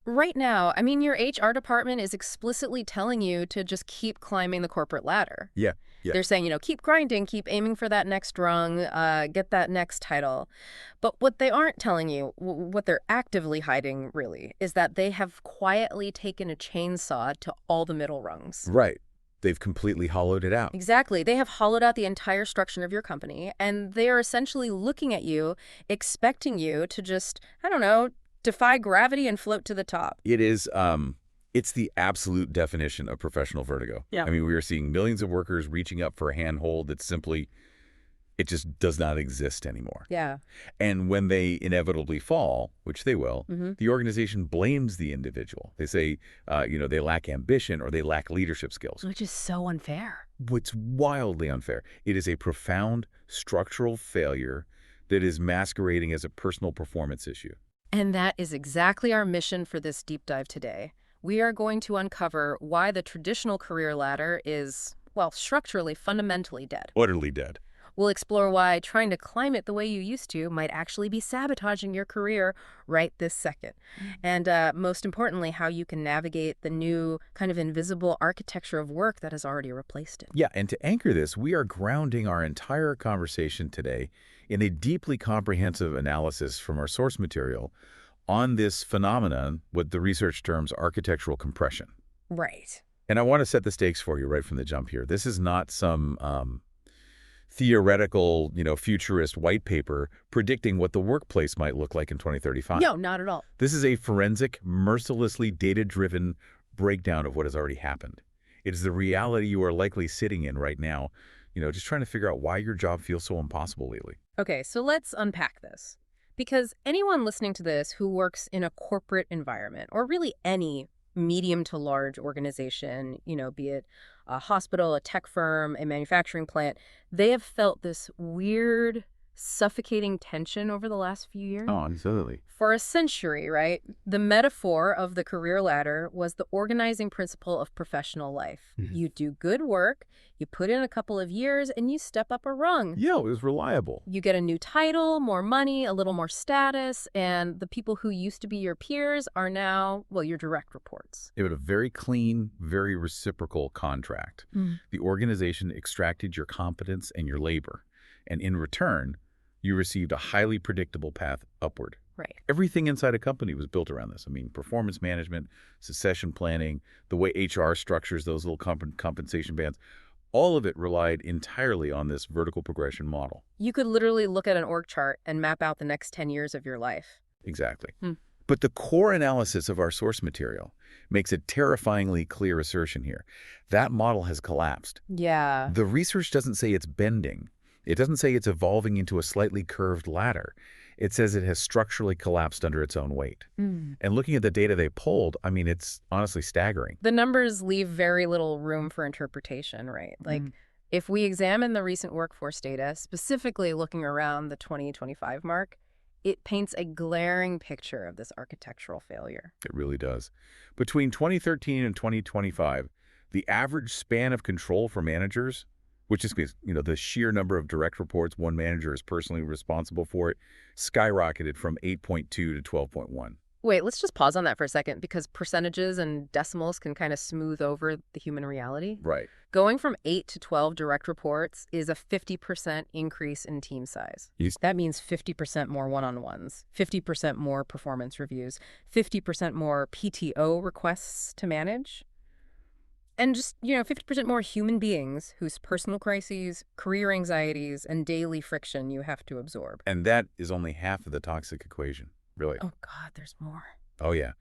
Right now, I mean, your HR department is explicitly telling you to just keep climbing the corporate ladder. Yeah, yeah. They're saying, keep grinding, keep aiming for that next rung, get that next title. But what they aren't telling you, what they're actively hiding, really, is that they have quietly taken a chainsaw to all the middle rungs. Right. They've completely hollowed it out. Exactly. They have hollowed out the entire structure of your company, and they are essentially looking at you, expecting you to just, I don't know, defy gravity and float to the top. It is, it's the absolute definition of professional vertigo. Yeah. I mean, we are seeing millions of workers reaching up for a handhold that simply, it just does not exist anymore. Yeah. And when they inevitably fall, which they will, the organization blames the individual. They say, they lack ambition or they lack leadership skills. Which is so unfair. What's wildly unfair. It is a profound structural failure that is masquerading as a personal performance issue. And that is exactly our mission for this deep dive today. We are going to uncover why the traditional career ladder is, well, structurally, fundamentally dead. Utterly dead. We'll explore why trying to climb it the way you used to might actually be sabotaging your career right this second. And most importantly, how you can navigate the new kind of invisible architecture of work that has already replaced it. Yeah, and to anchor this, we are grounding our entire conversation today in a deeply comprehensive analysis from our source material on this phenomenon, what the research terms architectural compression. Right. And I want to set the stakes for you right from the jump here. This is not some theoretical, futurist white paper predicting what the workplace might look like in 2035. No, not at all. This is a forensic, mercilessly data-driven breakdown of what has already happened. It is the reality you are likely sitting in right now, just trying to figure out why your job feels so impossible lately. Okay, so let's unpack this. Because anyone listening to this who works in a corporate environment, or really any medium to large organization, be it a hospital, a tech firm, a manufacturing plant, they have felt this weird, suffocating tension over the last few years. Oh, absolutely. For a century, right? The metaphor of the career ladder was the organizing principle of professional life. You do good work, you put in a couple of years, and you step up a rung. Yeah, it was reliable. You get a new title, more money, a little more status, and the people who used to be your peers are now, well, your direct reports. It was a very clean, very reciprocal contract. The organization extracted your competence and your labor, and in return, you received a highly predictable path upward. Right. Everything inside a company was built around this. I mean, performance management, succession planning, the way HR structures those little compensation bands, all of it relied entirely on this vertical progression model. You could literally look at an org chart and map out the next 10 years of your life. Exactly. But the core analysis of our source material makes a terrifyingly clear assertion here. That model has collapsed. Yeah. The research doesn't say it's bending. It doesn't say it's evolving into a slightly curved ladder. It says it has structurally collapsed under its own weight. And looking at the data they pulled, I mean, it's honestly staggering. The numbers leave very little room for interpretation, right? Like, if we examine the recent workforce data, specifically looking around the 2025 mark, it paints a glaring picture of this architectural failure. It really does. Between 2013 and 2025, the average span of control for managers, which is, the sheer number of direct reports one manager is personally responsible for, it skyrocketed from 8.2 to 12.1. Wait, let's just pause on that for a second, because percentages and decimals can kind of smooth over the human reality. Right. Going from 8 to 12 direct reports is a 50% increase in team size. That means 50% more one-on-ones, 50% more performance reviews, 50% more PTO requests to manage. And just, 50% more human beings whose personal crises, career anxieties, and daily friction you have to absorb. And that is only half of the toxic equation, really. Oh, God, there's more. Oh, yeah.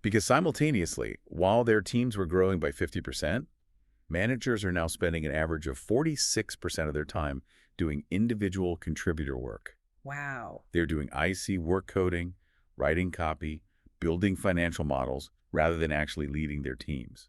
Because simultaneously, while their teams were growing by 50%, managers are now spending an average of 46% of their time doing individual contributor work. Wow. They're doing IC work coding, writing copy, building financial models, rather than actually leading their teams.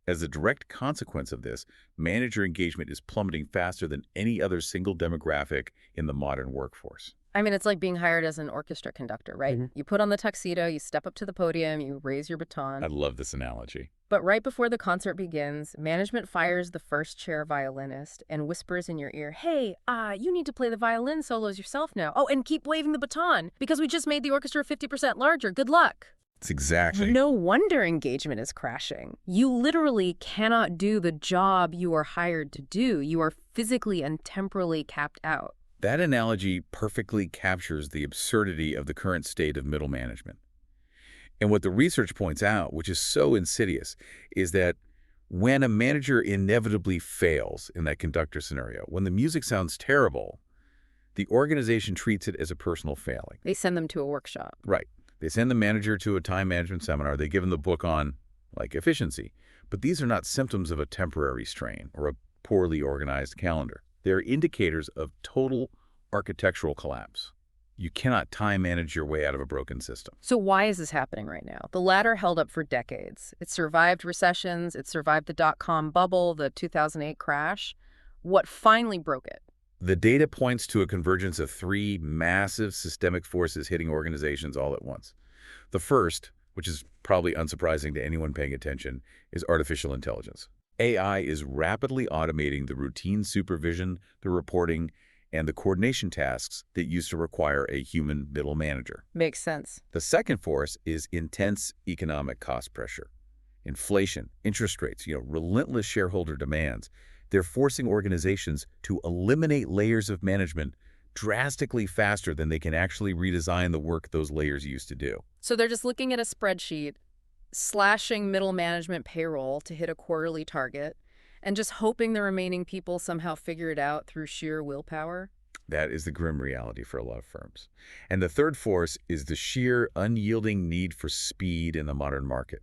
As a direct consequence of this, manager engagement is plummeting faster than any other single demographic in the modern workforce. I mean, it's like being hired as an orchestra conductor, right? You put on the tuxedo, you step up to the podium, you raise your baton. I love this analogy. But right before the concert begins, management fires the first chair violinist and whispers in your ear, hey, you need to play the violin solos yourself now. Oh, and keep waving the baton, because we just made the orchestra 50% larger. Good luck. It's exactly. No wonder engagement is crashing. You literally cannot do the job you are hired to do. You are physically and temporally capped out. That analogy perfectly captures the absurdity of the current state of middle management. And what the research points out, which is so insidious, is that when a manager inevitably fails in that conductor scenario, when the music sounds terrible, the organization treats it as a personal failing. They send them to a workshop. Right. They send the manager to a time management seminar. They give them the book on, like, efficiency. But these are not symptoms of a temporary strain or a poorly organized calendar. They're indicators of total architectural collapse. You cannot time manage your way out of a broken system. So why is this happening right now? The latter held up for decades. It survived recessions. It survived the dot-com bubble, the 2008 crash. What finally broke it? The data points to a convergence of three massive systemic forces hitting organizations all at once. The first, which is probably unsurprising to anyone paying attention, is artificial intelligence. AI is rapidly automating the routine supervision, the reporting, and the coordination tasks that used to require a human middle manager. Makes sense. The second force is intense economic cost pressure. Inflation, interest rates, relentless shareholder demands. They're forcing organizations to eliminate layers of management drastically faster than they can actually redesign the work those layers used to do. So they're just looking at a spreadsheet, slashing middle management payroll to hit a quarterly target, and just hoping the remaining people somehow figure it out through sheer willpower? That is the grim reality for a lot of firms. And the third force is the sheer unyielding need for speed in the modern market.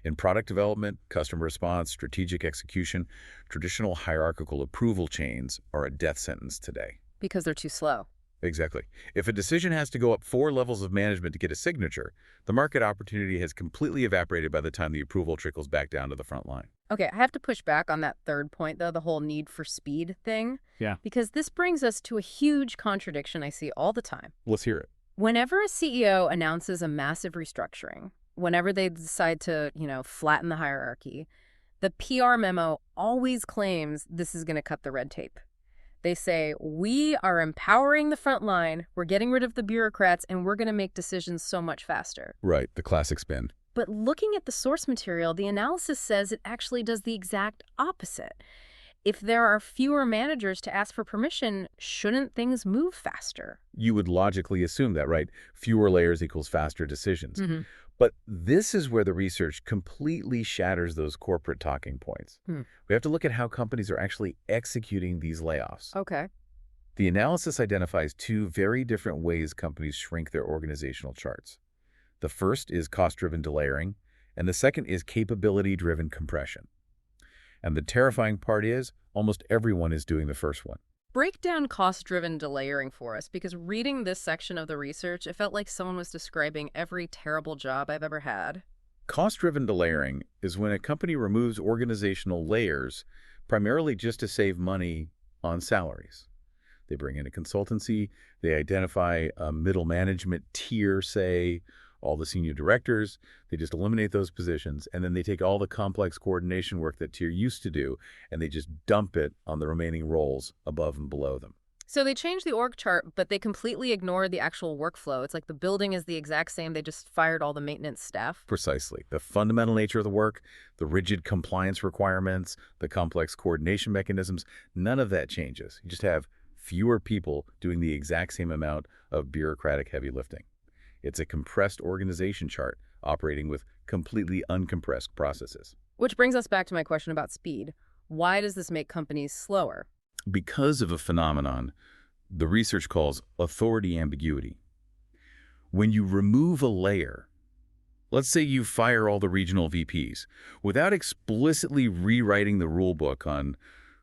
In product development, customer response, strategic execution, traditional hierarchical approval chains are a death sentence today. Because they're too slow. Exactly. If a decision has to go up 4 levels of management to get a signature, the market opportunity has completely evaporated by the time the approval trickles back down to the front line. Okay, I have to push back on that third point, though, the whole need for speed thing. Yeah. Because this brings us to a huge contradiction I see all the time. Let's hear it. Whenever a CEO announces a massive restructuring, whenever they decide to, flatten the hierarchy, the PR memo always claims this is going to cut the red tape. They say, we are empowering the front line, we're getting rid of the bureaucrats, and we're going to make decisions so much faster. Right, the classic spin. But looking at the source material, the analysis says it actually does the exact opposite. If there are fewer managers to ask for permission, shouldn't things move faster? You would logically assume that, right? Fewer layers equals faster decisions. Mm-hmm. But this is where the research completely shatters those corporate talking points. We have to look at how companies are actually executing these layoffs. Okay. The analysis identifies 2 very different ways companies shrink their organizational charts. The first is cost-driven delayering, and the second is capability-driven compression. And the terrifying part is, almost everyone is doing the first one. Break down cost-driven delayering for us, because reading this section of the research, it felt like someone was describing every terrible job I've ever had. Cost-driven delayering is when a company removes organizational layers primarily just to save money on salaries. They bring in a consultancy, they identify a middle management tier, say, all the senior directors, they just eliminate those positions, and then they take all the complex coordination work that tier used to do, and they just dump it on the remaining roles above and below them. So they change the org chart, but they completely ignore the actual workflow. It's like the building is the exact same, they just fired all the maintenance staff. Precisely. The fundamental nature of the work, the rigid compliance requirements, the complex coordination mechanisms, none of that changes. You just have fewer people doing the exact same amount of bureaucratic heavy lifting. It's a compressed organization chart operating with completely uncompressed processes. Which brings us back to my question about speed. Why does this make companies slower? Because of a phenomenon the research calls authority ambiguity. When you remove a layer, let's say you fire all the regional VPs, without explicitly rewriting the rule book on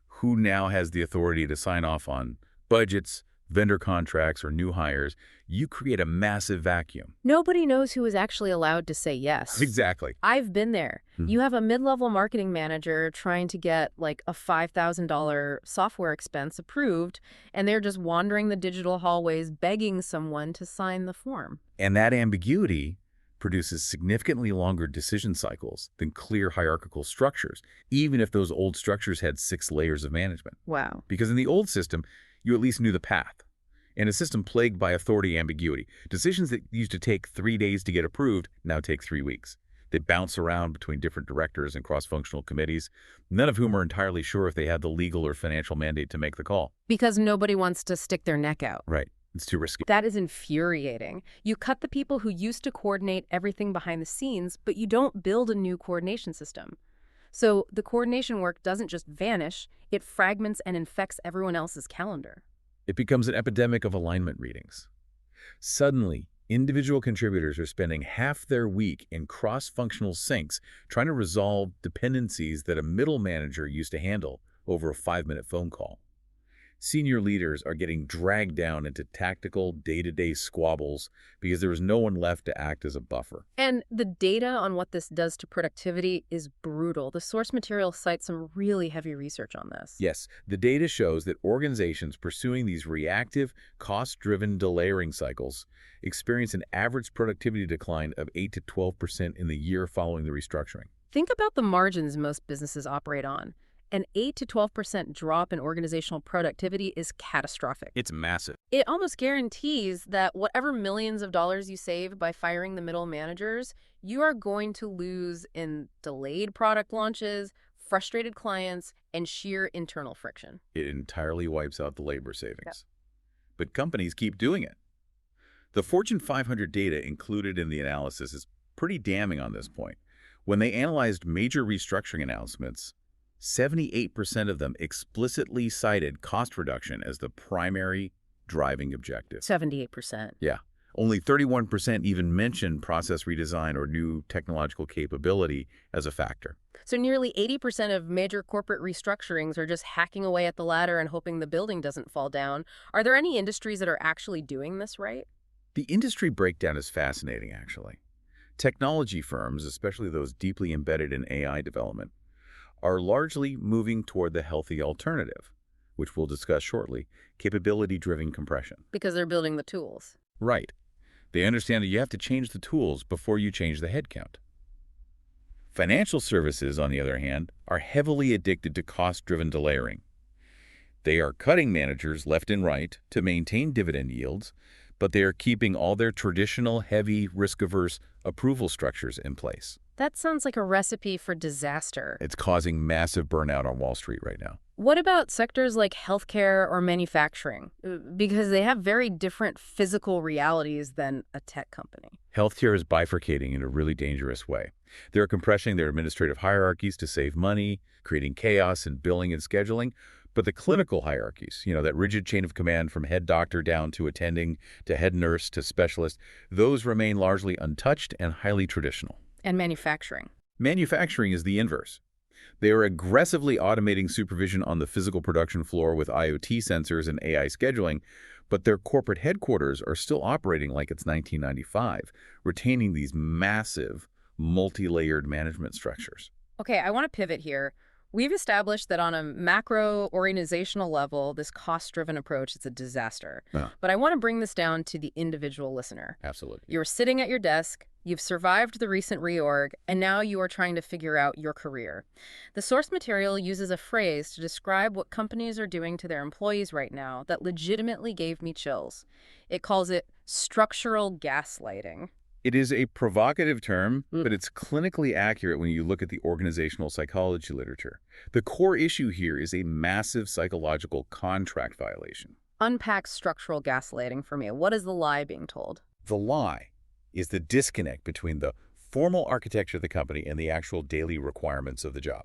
who now has the authority to sign off on budgets, vendor contracts, or new hires, you create a massive vacuum. Nobody knows who is actually allowed to say yes. Exactly. I've been there. You have a mid-level marketing manager trying to get like a $5,000 software expense approved, and they're just wandering the digital hallways begging someone to sign the form. And that ambiguity produces significantly longer decision cycles than clear hierarchical structures, even if those old structures had 6 layers of management. Wow. Because in the old system, you at least knew the path. In a system plagued by authority ambiguity, decisions that used to take 3 days to get approved now take 3 weeks. They bounce around between different directors and cross-functional committees, none of whom are entirely sure if they have the legal or financial mandate to make the call. Because nobody wants to stick their neck out. Right. It's too risky. That is infuriating. You cut the people who used to coordinate everything behind the scenes, but you don't build a new coordination system. So the coordination work doesn't just vanish, it fragments and infects everyone else's calendar. It becomes an epidemic of alignment readings. Suddenly, individual contributors are spending half their week in cross-functional syncs trying to resolve dependencies that a middle manager used to handle over a 5-minute phone call. Senior leaders are getting dragged down into tactical, day-to-day squabbles because there is no one left to act as a buffer. And the data on what this does to productivity is brutal. The source material cites some really heavy research on this. Yes, the data shows that organizations pursuing these reactive, cost-driven delayering cycles experience an average productivity decline of 8 to 12% in the year following the restructuring. Think about the margins most businesses operate on. An 8 to 12% drop in organizational productivity is catastrophic. It's massive. It almost guarantees that whatever millions of dollars you save by firing the middle managers, you are going to lose in delayed product launches, frustrated clients, and sheer internal friction. It entirely wipes out the labor savings. Yep. But companies keep doing it. The Fortune 500 data included in the analysis is pretty damning on this point. When they analyzed major restructuring announcements, 78% of them explicitly cited cost reduction as the primary driving objective. 78%. Yeah. Only 31% even mentioned process redesign or new technological capability as a factor. So nearly 80% of major corporate restructurings are just hacking away at the ladder and hoping the building doesn't fall down. Are there any industries that are actually doing this right? The industry breakdown is fascinating, actually. Technology firms, especially those deeply embedded in AI development, are largely moving toward the healthy alternative, which we'll discuss shortly, capability-driven compression. Because they're building the tools. Right. They understand that you have to change the tools before you change the headcount. Financial services, on the other hand, are heavily addicted to cost-driven delayering. They are cutting managers left and right to maintain dividend yields, but they are keeping all their traditional, heavy, risk-averse approval structures in place. That sounds like a recipe for disaster. It's causing massive burnout on Wall Street right now. What about sectors like healthcare or manufacturing? Because they have very different physical realities than a tech company. Healthcare is bifurcating in a really dangerous way. They're compressing their administrative hierarchies to save money, creating chaos in billing and scheduling. But the clinical hierarchies, that rigid chain of command from head doctor down to attending, to head nurse, to specialist, those remain largely untouched and highly traditional. And manufacturing. Manufacturing is the inverse. They are aggressively automating supervision on the physical production floor with IoT sensors and AI scheduling, but their corporate headquarters are still operating like it's 1995, retaining these massive, multi-layered management structures. Okay, I want to pivot here. We've established that on a macro organizational level, this cost-driven approach is a disaster. But I want to bring this down to the individual listener. Absolutely. You're sitting at your desk, you've survived the recent reorg, and now you are trying to figure out your career. The source material uses a phrase to describe what companies are doing to their employees right now that legitimately gave me chills. It calls it structural gaslighting. It is a provocative term, but it's clinically accurate when you look at the organizational psychology literature. The core issue here is a massive psychological contract violation. Unpack structural gaslighting for me. What is the lie being told? The lie is the disconnect between the formal architecture of the company and the actual daily requirements of the job.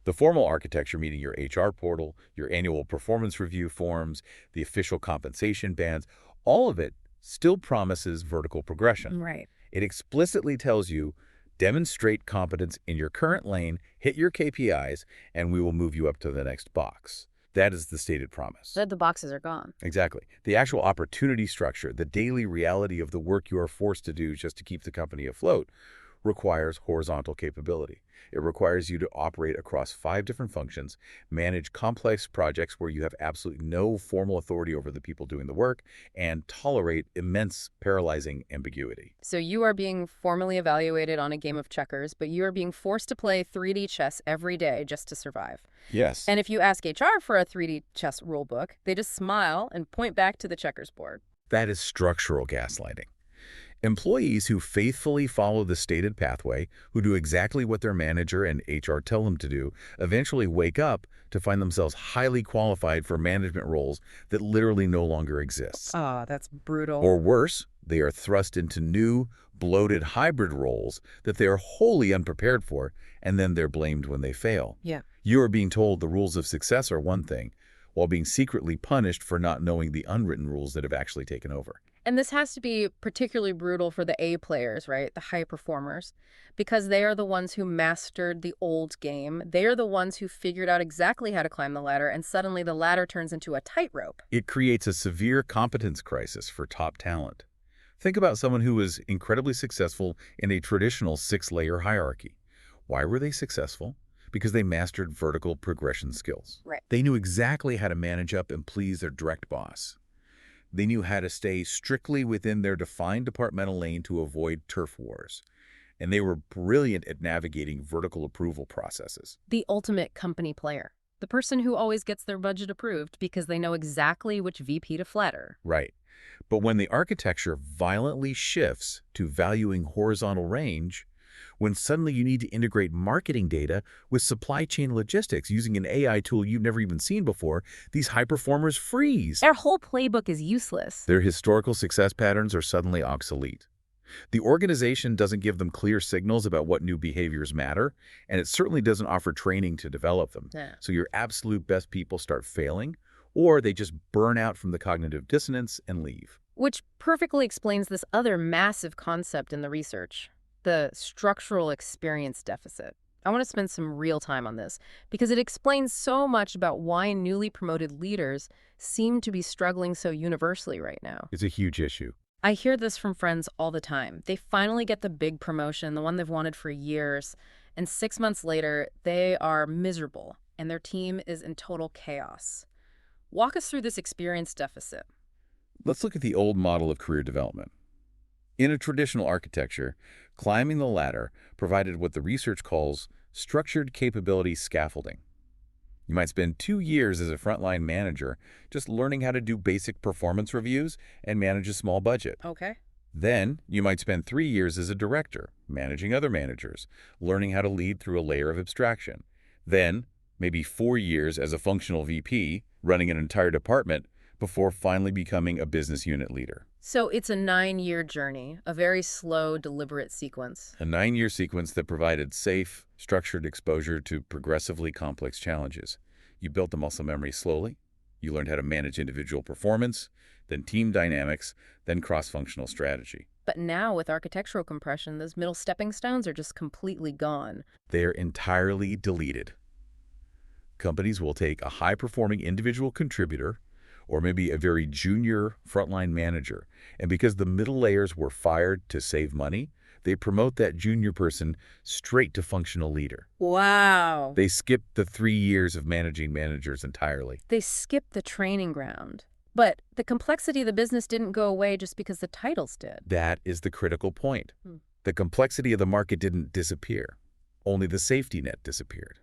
The formal architecture, meaning your HR portal, your annual performance review forms, the official compensation bands, all of it still promises vertical progression. Right. It explicitly tells you, demonstrate competence in your current lane, hit your KPIs, and we will move you up to the next box. That is the stated promise. But the boxes are gone. Exactly. The actual opportunity structure, the daily reality of the work you are forced to do just to keep the company afloat, requires horizontal capability. It requires you to operate across 5 different functions, manage complex projects where you have absolutely no formal authority over the people doing the work, and tolerate immense paralyzing ambiguity. So you are being formally evaluated on a game of checkers, but you are being forced to play 3D chess every day just to survive. Yes. And if you ask HR for a 3D chess rulebook, they just smile and point back to the checkers board. That is structural gaslighting. Employees who faithfully follow the stated pathway, who do exactly what their manager and HR tell them to do, eventually wake up to find themselves highly qualified for management roles that literally no longer exist. Ah, that's brutal. Or worse, they are thrust into new, bloated hybrid roles that they are wholly unprepared for, and then they're blamed when they fail. Yeah. You are being told the rules of success are one thing, while being secretly punished for not knowing the unwritten rules that have actually taken over. And this has to be particularly brutal for the A players, right? The high performers, because they are the ones who mastered the old game. They are the ones who figured out exactly how to climb the ladder, and suddenly the ladder turns into a tightrope. It creates a severe competence crisis for top talent. Think about someone who was incredibly successful in a traditional 6-layer hierarchy. Why were they successful? Because they mastered vertical progression skills. Right. They knew exactly how to manage up and please their direct boss. They knew how to stay strictly within their defined departmental lane to avoid turf wars. And they were brilliant at navigating vertical approval processes. The ultimate company player. The person who always gets their budget approved because they know exactly which VP to flatter. Right. But when the architecture violently shifts to valuing horizontal range, when suddenly you need to integrate marketing data with supply chain logistics using an AI tool you've never even seen before, these high performers freeze. Their whole playbook is useless. Their historical success patterns are suddenly obsolete. The organization doesn't give them clear signals about what new behaviors matter, and it certainly doesn't offer training to develop them. Yeah. So your absolute best people start failing, or they just burn out from the cognitive dissonance and leave. Which perfectly explains this other massive concept in the research, the structural experience deficit. I want to spend some real time on this because it explains so much about why newly promoted leaders seem to be struggling so universally right now. It's a huge issue. I hear this from friends all the time. They finally get the big promotion, the one they've wanted for years, and 6 months later, they are miserable and their team is in total chaos. Walk us through this experience deficit. Let's look at the old model of career development. In a traditional architecture, climbing the ladder provided what the research calls structured capability scaffolding. You might spend 2 years as a frontline manager just learning how to do basic performance reviews and manage a small budget. Okay. Then you might spend 3 years as a director, managing other managers, learning how to lead through a layer of abstraction. Then maybe 4 years as a functional VP, running an entire department, before finally becoming a business unit leader. So it's a 9-year journey, a very slow, deliberate sequence. A 9-year sequence that provided safe, structured exposure to progressively complex challenges. You built the muscle memory slowly. You learned how to manage individual performance, then team dynamics, then cross-functional strategy. But now with architectural compression, those middle stepping stones are just completely gone. They're entirely deleted. Companies will take a high-performing individual contributor or maybe a very junior frontline manager, and because the middle layers were fired to save money, they promote that junior person straight to functional leader. Wow. They skip the 3 years of managing managers entirely. They skipped the training ground. But the complexity of the business didn't go away just because the titles did. That is the critical point. The complexity of the market didn't disappear. Only the safety net disappeared.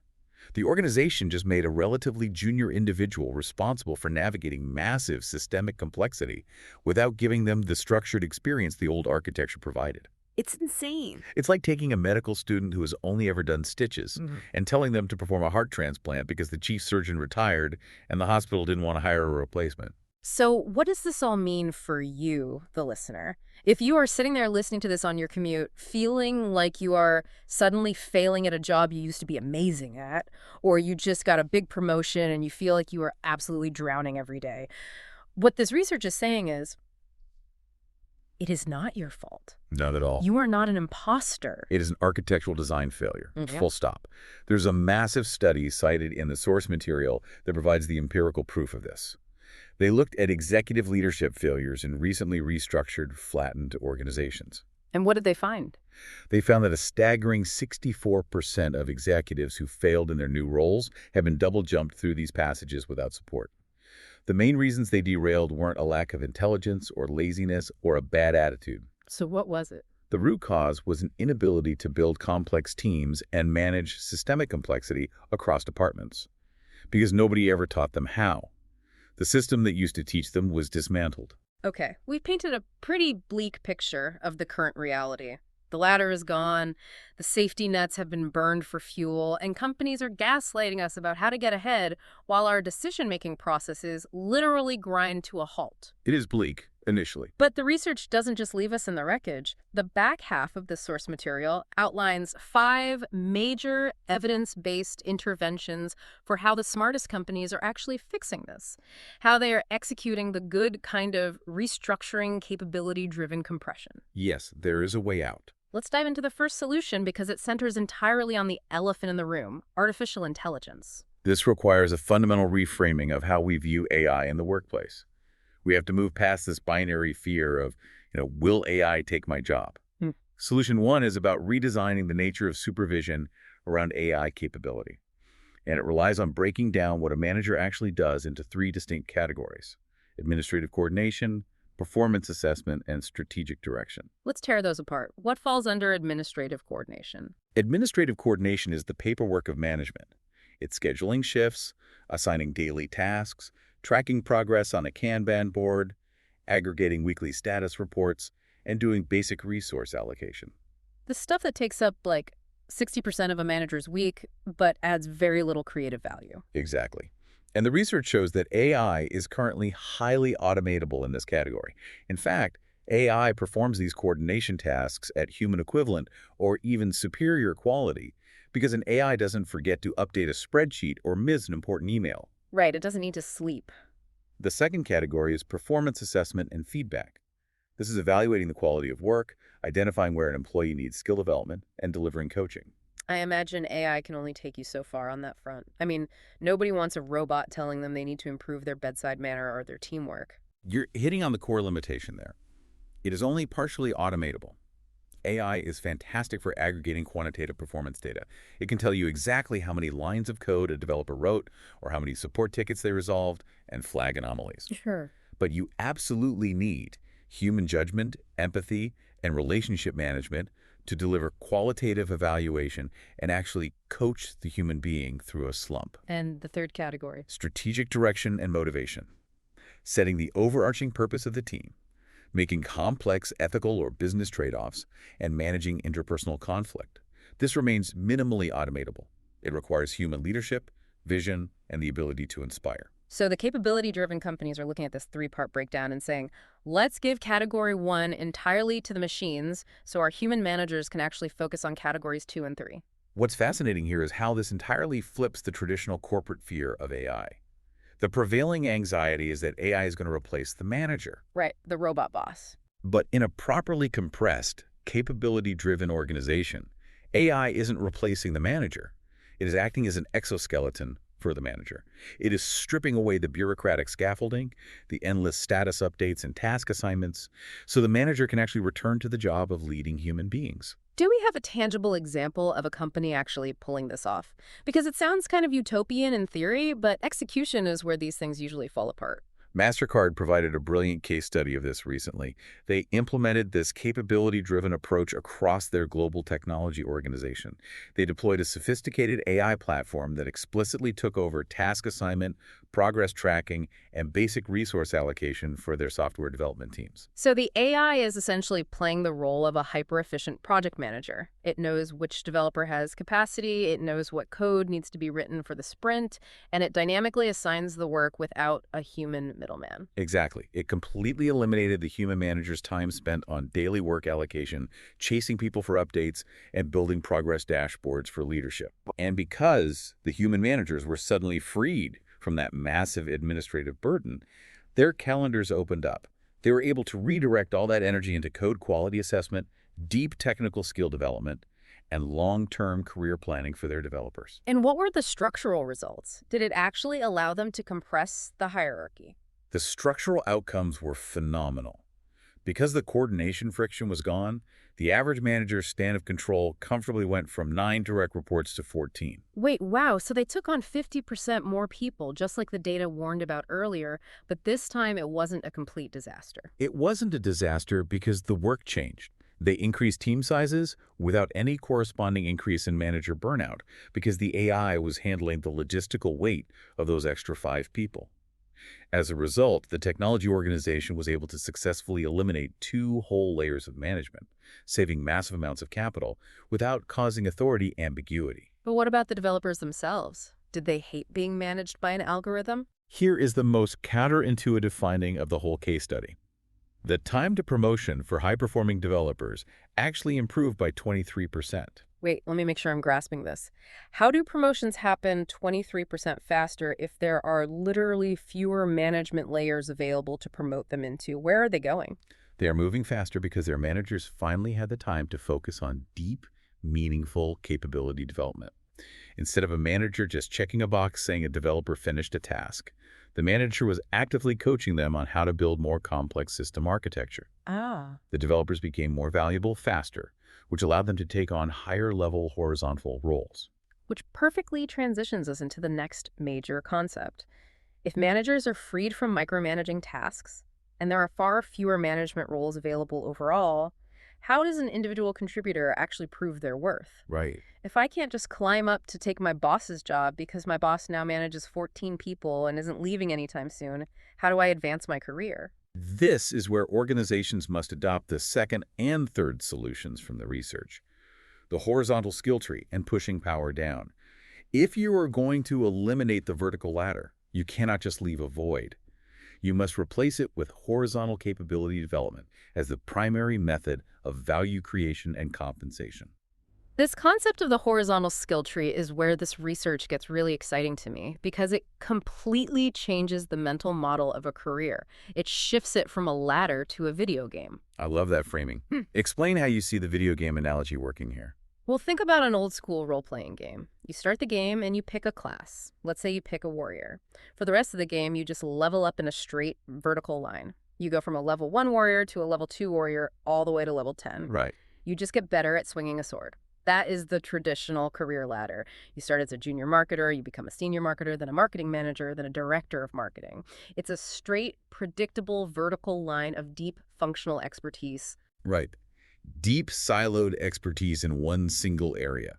The organization just made a relatively junior individual responsible for navigating massive systemic complexity without giving them the structured experience the old architecture provided. It's insane. It's like taking a medical student who has only ever done stitches and telling them to perform a heart transplant because the chief surgeon retired and the hospital didn't want to hire a replacement. So what does this all mean for you, the listener? If you are sitting there listening to this on your commute, feeling like you are suddenly failing at a job you used to be amazing at, or you just got a big promotion and you feel like you are absolutely drowning every day, what this research is saying is, it is not your fault. Not at all. You are not an imposter. It is an architectural design failure. Yeah. Full stop. There's a massive study cited in the source material that provides the empirical proof of this. They looked at executive leadership failures in recently restructured, flattened organizations. And what did they find? They found that a staggering 64% of executives who failed in their new roles had been double-jumped through these passages without support. The main reasons they derailed weren't a lack of intelligence or laziness or a bad attitude. So what was it? The root cause was an inability to build complex teams and manage systemic complexity across departments, because nobody ever taught them how. The system that used to teach them was dismantled. Okay, we've painted a pretty bleak picture of the current reality. The ladder is gone, the safety nets have been burned for fuel, and companies are gaslighting us about how to get ahead while our decision-making processes literally grind to a halt. It is bleak, initially. But the research doesn't just leave us in the wreckage. The back half of the source material outlines 5 major evidence-based interventions for how the smartest companies are actually fixing this, how they are executing the good kind of restructuring capability-driven compression. Yes, there is a way out. Let's dive into the first solution because it centers entirely on the elephant in the room, artificial intelligence. This requires a fundamental reframing of how we view AI in the workplace. We have to move past this binary fear of, will AI take my job? Solution 1 is about redesigning the nature of supervision around AI capability. And it relies on breaking down what a manager actually does into 3 distinct categories: administrative coordination, performance assessment, and strategic direction. Let's tear those apart. What falls under administrative coordination? Administrative coordination is the paperwork of management. It's scheduling shifts, assigning daily tasks, tracking progress on a Kanban board, aggregating weekly status reports, and doing basic resource allocation. The stuff that takes up like 60% of a manager's week, but adds very little creative value. Exactly. And the research shows that AI is currently highly automatable in this category. In fact, AI performs these coordination tasks at human equivalent or even superior quality because an AI doesn't forget to update a spreadsheet or miss an important email. Right, it doesn't need to sleep. The second category is performance assessment and feedback. This is evaluating the quality of work, identifying where an employee needs skill development, and delivering coaching. I imagine AI can only take you so far on that front. I mean, nobody wants a robot telling them they need to improve their bedside manner or their teamwork. You're hitting on the core limitation there. It is only partially automatable. AI is fantastic for aggregating quantitative performance data. It can tell you exactly how many lines of code a developer wrote or how many support tickets they resolved and flag anomalies. Sure. But you absolutely need human judgment, empathy, and relationship management to deliver qualitative evaluation and actually coach the human being through a slump. And the third category? Strategic direction and motivation. Setting the overarching purpose of the team, making complex ethical or business trade-offs, and managing interpersonal conflict. This remains minimally automatable. It requires human leadership, vision, and the ability to inspire. So the capability-driven companies are looking at this 3-part breakdown and saying, let's give category 1 entirely to the machines so our human managers can actually focus on categories 2 and 3. What's fascinating here is how this entirely flips the traditional corporate fear of AI. The prevailing anxiety is that AI is going to replace the manager. Right, the robot boss. But in a properly compressed, capability-driven organization, AI isn't replacing the manager. It is acting as an exoskeleton for the manager. It is stripping away the bureaucratic scaffolding, the endless status updates and task assignments, so the manager can actually return to the job of leading human beings. Do we have a tangible example of a company actually pulling this off? Because it sounds kind of utopian in theory, but execution is where these things usually fall apart. MasterCard provided a brilliant case study of this recently. They implemented this capability-driven approach across their global technology organization. They deployed a sophisticated AI platform that explicitly took over task assignment, progress tracking, and basic resource allocation for their software development teams. So the AI is essentially playing the role of a hyper-efficient project manager. It knows which developer has capacity, it knows what code needs to be written for the sprint, and it dynamically assigns the work without a human middleman. Exactly. It completely eliminated the human manager's time spent on daily work allocation, chasing people for updates, and building progress dashboards for leadership. And because the human managers were suddenly freed from that massive administrative burden, their calendars opened up. They were able to redirect all that energy into code quality assessment, deep technical skill development, and long-term career planning for their developers. And what were the structural results? Did it actually allow them to compress the hierarchy? The structural outcomes were phenomenal. Because the coordination friction was gone, The average manager's span of control comfortably went from 9 direct reports to 14. Wait, wow, so they took on 50% more people, just like the data warned about earlier, but this time it wasn't a complete disaster. It wasn't a disaster because the work changed. They increased team sizes without any corresponding increase in manager burnout because the AI was handling the logistical weight of those extra 5 people. As a result, the technology organization was able to successfully eliminate 2 whole layers of management, saving massive amounts of capital without causing authority ambiguity. But what about the developers themselves? Did they hate being managed by an algorithm? Here is the most counterintuitive finding of the whole case study. The time to promotion for high-performing developers actually improved by 23%. Wait, let me make sure I'm grasping this. How do promotions happen 23% faster if there are literally fewer management layers available to promote them into? Where are they going? They are moving faster because their managers finally had the time to focus on deep, meaningful capability development. Instead of a manager just checking a box saying a developer finished a task, the manager was actively coaching them on how to build more complex system architecture. The developers became more valuable faster, which allowed them to take on higher-level horizontal roles. Which perfectly transitions us into the next major concept. If managers are freed from micromanaging tasks, and there are far fewer management roles available overall, how does an individual contributor actually prove their worth? Right. If I can't just climb up to take my boss's job because my boss now manages 14 people and isn't leaving anytime soon, how do I advance my career? This is where organizations must adopt the second and third solutions from the research. The horizontal skill tree and pushing power down. If you are going to eliminate the vertical ladder, you cannot just leave a void. You must replace it with horizontal capability development as the primary method of value creation and compensation. This concept of the horizontal skill tree is where this research gets really exciting to me because it completely changes the mental model of a career. It shifts it from a ladder to a video game. I love that framing. Explain how you see the video game analogy working here. Well, think about an old school role-playing game. You start the game and you pick a class. Let's say you pick a warrior. For the rest of the game, you just level up in a straight vertical line. You go from a level 1 warrior to a level 2 warrior all the way to level 10. Right. You just get better at swinging a sword. That is the traditional career ladder. You start as a junior marketer, you become a senior marketer, then a marketing manager, then a director of marketing. It's a straight, predictable, vertical line of deep functional expertise. Right. Deep siloed expertise in one single area.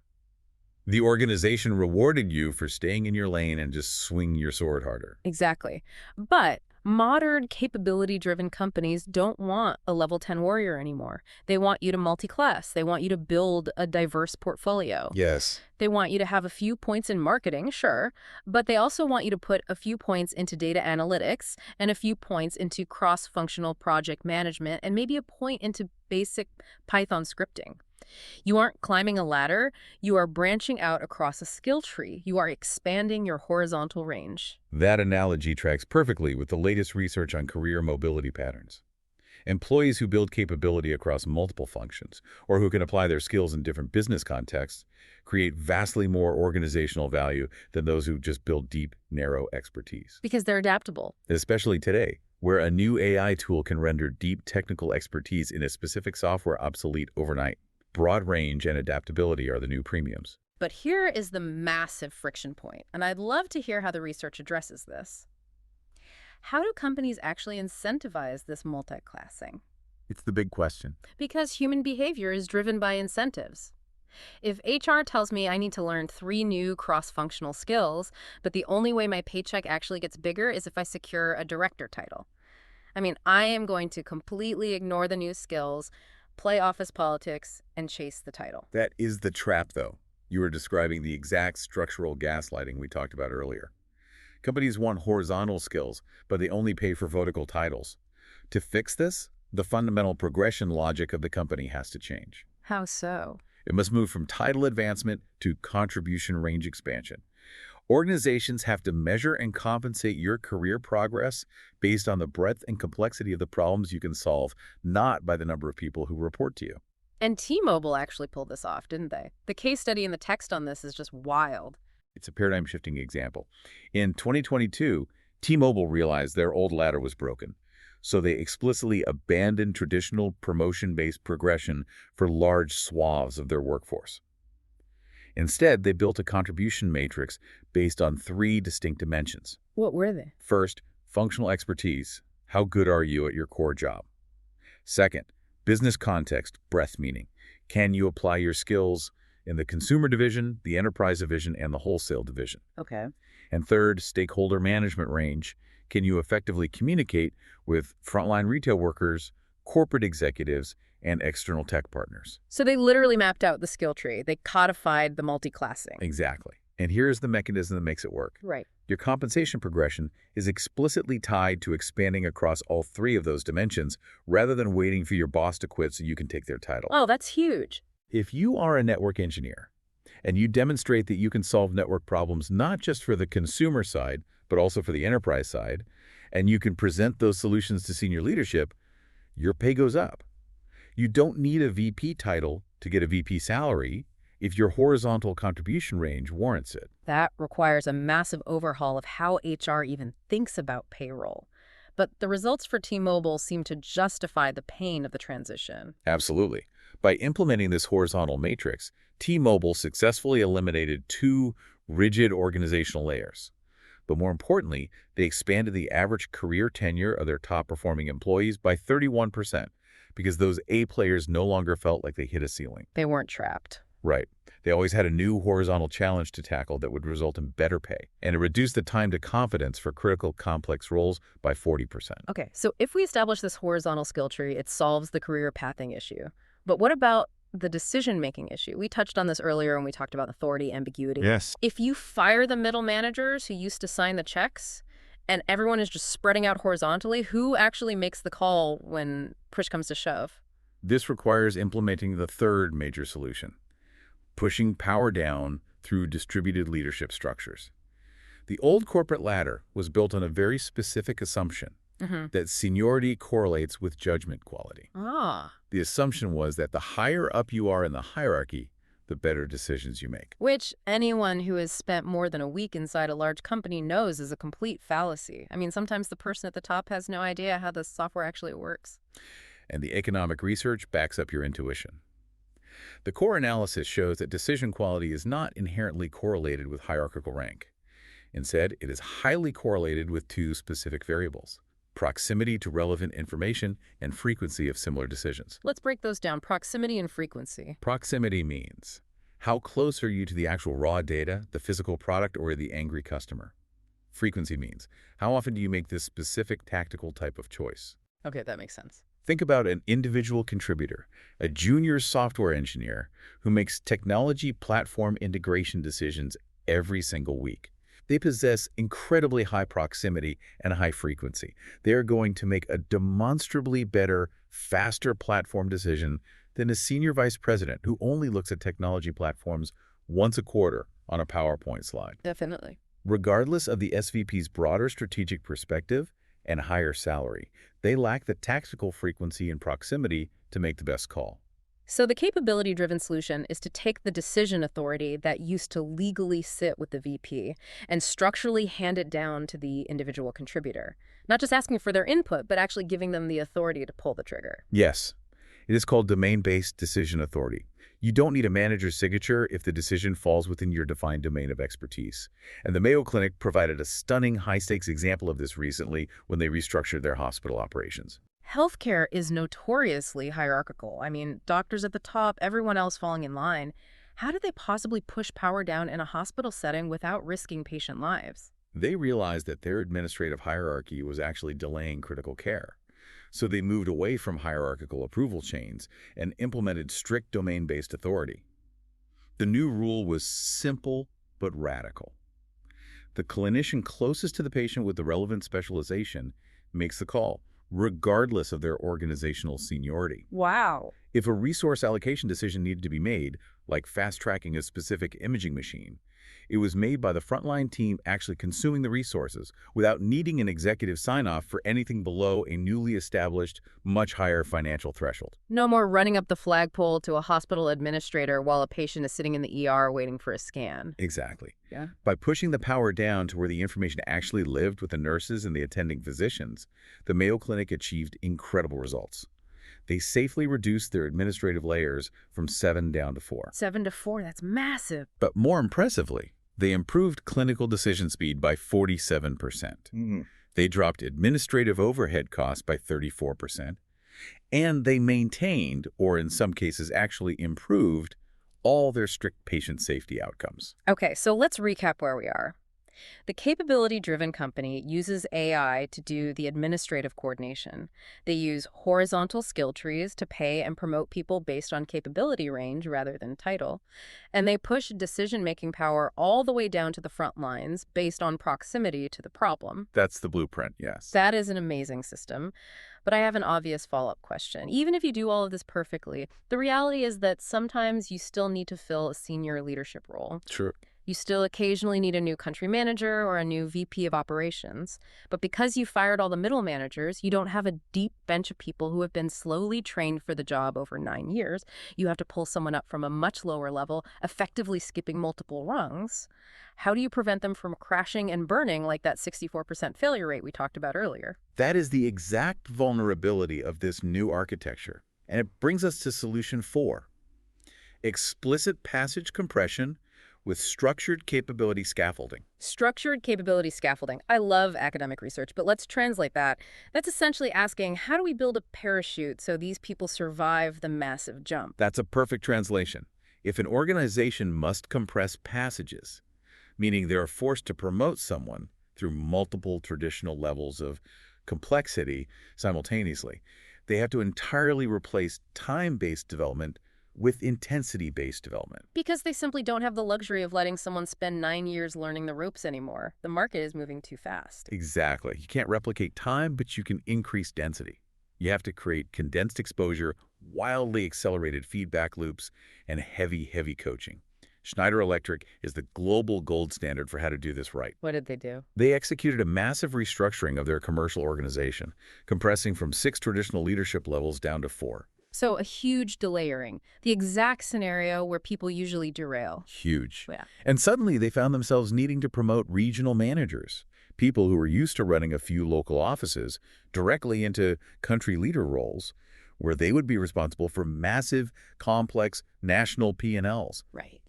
The organization rewarded you for staying in your lane and just swing your sword harder. Exactly. But modern capability-driven companies don't want a level 10 warrior anymore. They want you to multi-class. They want you to build a diverse portfolio. Yes. They want you to have a few points in marketing, sure, but they also want you to put a few points into data analytics and a few points into cross-functional project management and maybe a point into basic Python scripting. You aren't climbing a ladder, you are branching out across a skill tree. You are expanding your horizontal range. That analogy tracks perfectly with the latest research on career mobility patterns. Employees who build capability across multiple functions, or who can apply their skills in different business contexts, create vastly more organizational value than those who just build deep, narrow expertise. Because they're adaptable. Especially today, where a new AI tool can render deep technical expertise in a specific software obsolete overnight. Broad range and adaptability are the new premiums. But here is the massive friction point, and I'd love to hear how the research addresses this. How do companies actually incentivize this multi-classing? It's the big question. Because human behavior is driven by incentives. If HR tells me I need to learn 3 new cross-functional skills, but the only way my paycheck actually gets bigger is if I secure a director title. I mean, I am going to completely ignore the new skills, play office politics, and chase the title. That is the trap, though. You were describing the exact structural gaslighting we talked about earlier. Companies want horizontal skills, but they only pay for vertical titles. To fix this, the fundamental progression logic of the company has to change. How so? It must move from title advancement to contribution range expansion. Organizations have to measure and compensate your career progress based on the breadth and complexity of the problems you can solve, not by the number of people who report to you. And T-Mobile actually pulled this off, didn't they? The case study in the text on this is just wild. It's a paradigm-shifting example. In 2022, T-Mobile realized their old ladder was broken. So they explicitly abandoned traditional promotion-based progression for large swaths of their workforce. Instead, they built a contribution matrix based on three distinct dimensions. What were they? First, functional expertise. How good are you at your core job? Second, business context, breadth meaning. Can you apply your skills in the consumer division, the enterprise division, and the wholesale division? Okay. And third, stakeholder management range. Can you effectively communicate with frontline retail workers, corporate executives, and external tech partners? So they literally mapped out the skill tree. They codified the multi-classing. Exactly. And here's the mechanism that makes it work. Right. Your compensation progression is explicitly tied to expanding across all three of those dimensions rather than waiting for your boss to quit so you can take their title. Oh, that's huge. If you are a network engineer and you demonstrate that you can solve network problems not just for the consumer side, but also for the enterprise side, and you can present those solutions to senior leadership, your pay goes up. You don't need a VP title to get a VP salary if your horizontal contribution range warrants it. That requires a massive overhaul of how HR even thinks about payroll. But the results for T-Mobile seem to justify the pain of the transition. Absolutely. By implementing this horizontal matrix, T-Mobile successfully eliminated two rigid organizational layers. But more importantly, they expanded the average career tenure of their top-performing employees by 31% because those A players no longer felt like they hit a ceiling. They weren't trapped. Right. They always had a new horizontal challenge to tackle that would result in better pay, and it reduced the time to confidence for critical, complex roles by 40%. Okay, so if we establish this horizontal skill tree, it solves the career pathing issue. But what about the decision-making issue? We touched on this earlier when we talked about authority ambiguity. Yes. If you fire the middle managers who used to sign the checks, and everyone is just spreading out horizontally, who actually makes the call when push comes to shove? This requires implementing the third major solution: pushing power down through distributed leadership structures. The old corporate ladder was built on a very specific assumption that seniority correlates with judgment quality. The assumption was that the higher up you are in the hierarchy, the better decisions you make. Which anyone who has spent more than a week inside a large company knows is a complete fallacy. I mean, sometimes the person at the top has no idea how the software actually works. And the economic research backs up your intuition. The core analysis shows that decision quality is not inherently correlated with hierarchical rank. Instead, it is highly correlated with two specific variables: proximity to relevant information and frequency of similar decisions. Let's break those down: proximity and frequency. Proximity means how close are you to the actual raw data, the physical product, or the angry customer? Frequency means how often do you make this specific tactical type of choice? Okay, that makes sense. Think about an individual contributor, a junior software engineer who makes technology platform integration decisions every single week. They possess incredibly high proximity and high frequency. They are going to make a demonstrably better, faster platform decision than a senior vice president who only looks at technology platforms once a quarter on a PowerPoint slide. Definitely. Regardless of the SVP's broader strategic perspective and higher salary, they lack the tactical frequency and proximity to make the best call. So the capability-driven solution is to take the decision authority that used to legally sit with the VP and structurally hand it down to the individual contributor. Not just asking for their input, but actually giving them the authority to pull the trigger. Yes. It is called domain-based decision authority. You don't need a manager's signature if the decision falls within your defined domain of expertise. And the Mayo Clinic provided a stunning high-stakes example of this recently when they restructured their hospital operations. Healthcare is notoriously hierarchical. I mean, doctors at the top, everyone else falling in line. How did they possibly push power down in a hospital setting without risking patient lives? They realized that their administrative hierarchy was actually delaying critical care. So they moved away from hierarchical approval chains and implemented strict domain-based authority. The new rule was simple but radical. The clinician closest to the patient with the relevant specialization makes the call, regardless of their organizational seniority. Wow. If a resource allocation decision needed to be made, like fast-tracking a specific imaging machine. It was made by the frontline team actually consuming the resources without needing an executive sign-off for anything below a newly established, much higher financial threshold. No more running up the flagpole to a hospital administrator while a patient is sitting in the ER waiting for a scan. Exactly. Yeah. By pushing the power down to where the information actually lived with the nurses and the attending physicians, the Mayo Clinic achieved incredible results. They safely reduced their administrative layers from 7 down to 4. 7 to 4, that's massive. But more impressively, they improved clinical decision speed by 47%. They dropped administrative overhead costs by 34%, and they maintained, or in some cases actually improved, all their strict patient safety outcomes. Okay, so let's recap where we are. The capability-driven company uses AI to do the administrative coordination. They use horizontal skill trees to pay and promote people based on capability range rather than title. And they push decision-making power all the way down to the front lines based on proximity to the problem. That's the blueprint, yes. That is an amazing system. But I have an obvious follow-up question. Even if you do all of this perfectly, the reality is that sometimes you still need to fill a senior leadership role. Sure. You still occasionally need a new country manager or a new VP of operations. But because you fired all the middle managers, you don't have a deep bench of people who have been slowly trained for the job over 9 years. You have to pull someone up from a much lower level, effectively skipping multiple rungs. How do you prevent them from crashing and burning like that 64% failure rate we talked about earlier? That is the exact vulnerability of this new architecture. And it brings us to solution 4. Explicit passage compression with structured capability scaffolding. Structured capability scaffolding. I love academic research, but let's translate that. That's essentially asking, how do we build a parachute so these people survive the massive jump? That's a perfect translation. If an organization must compress passages, meaning they are forced to promote someone through multiple traditional levels of complexity simultaneously, they have to entirely replace time-based development with intensity-based development. Because they simply don't have the luxury of letting someone spend 9 years learning the ropes anymore. The market is moving too fast. Exactly. You can't replicate time, but you can increase density. You have to create condensed exposure, wildly accelerated feedback loops, and heavy coaching. Schneider Electric is the global gold standard for how to do this right. What did they do? They executed a massive restructuring of their commercial organization, compressing from 6 traditional leadership levels down to 4. So a huge delayering, the exact scenario where people usually derail. Huge. Yeah. And suddenly they found themselves needing to promote regional managers, people who were used to running a few local offices, directly into country leader roles, where they would be responsible for massive, complex national P&Ls. Right.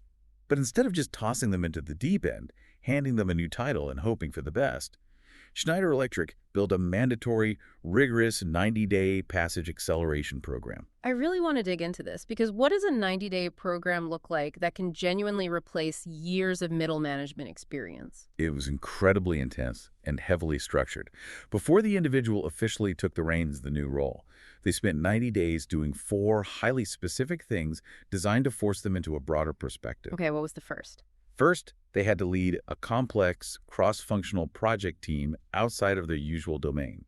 But instead of just tossing them into the deep end, handing them a new title and hoping for the best, Schneider Electric built a mandatory, rigorous 90-day passage acceleration program. I really want to dig into this because what does a 90-day program look like that can genuinely replace years of middle management experience? It was incredibly intense and heavily structured. Before the individual officially took the reins of the new role, they spent 90 days doing 4 highly specific things designed to force them into a broader perspective. Okay, what was the first? First, they had to lead a complex, cross-functional project team outside of their usual domain.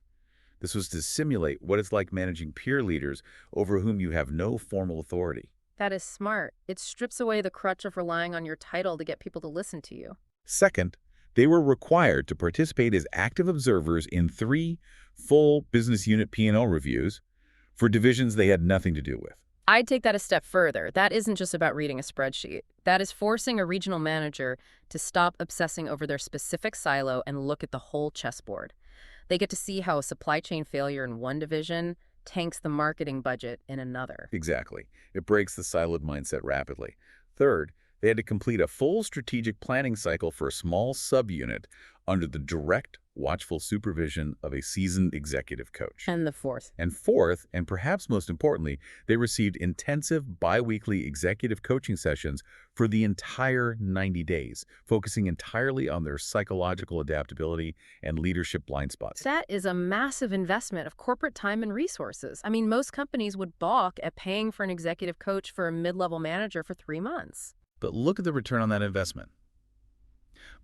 This was to simulate what it's like managing peer leaders over whom you have no formal authority. That is smart. It strips away the crutch of relying on your title to get people to listen to you. Second, they were required to participate as active observers in 3 full business unit P&L reviews for divisions they had nothing to do with. I'd take that a step further. That isn't just about reading a spreadsheet. That is forcing a regional manager to stop obsessing over their specific silo and look at the whole chessboard. They get to see how a supply chain failure in one division tanks the marketing budget in another. Exactly. It breaks the siloed mindset rapidly. Third, they had to complete a full strategic planning cycle for a small subunit under the direct, watchful supervision of a seasoned executive coach. And the fourth. And fourth, and perhaps most importantly, they received intensive biweekly executive coaching sessions for the entire 90 days, focusing entirely on their psychological adaptability and leadership blind spots. That is a massive investment of corporate time and resources. I mean, most companies would balk at paying for an executive coach for a mid-level manager for 3 months. But look at the return on that investment.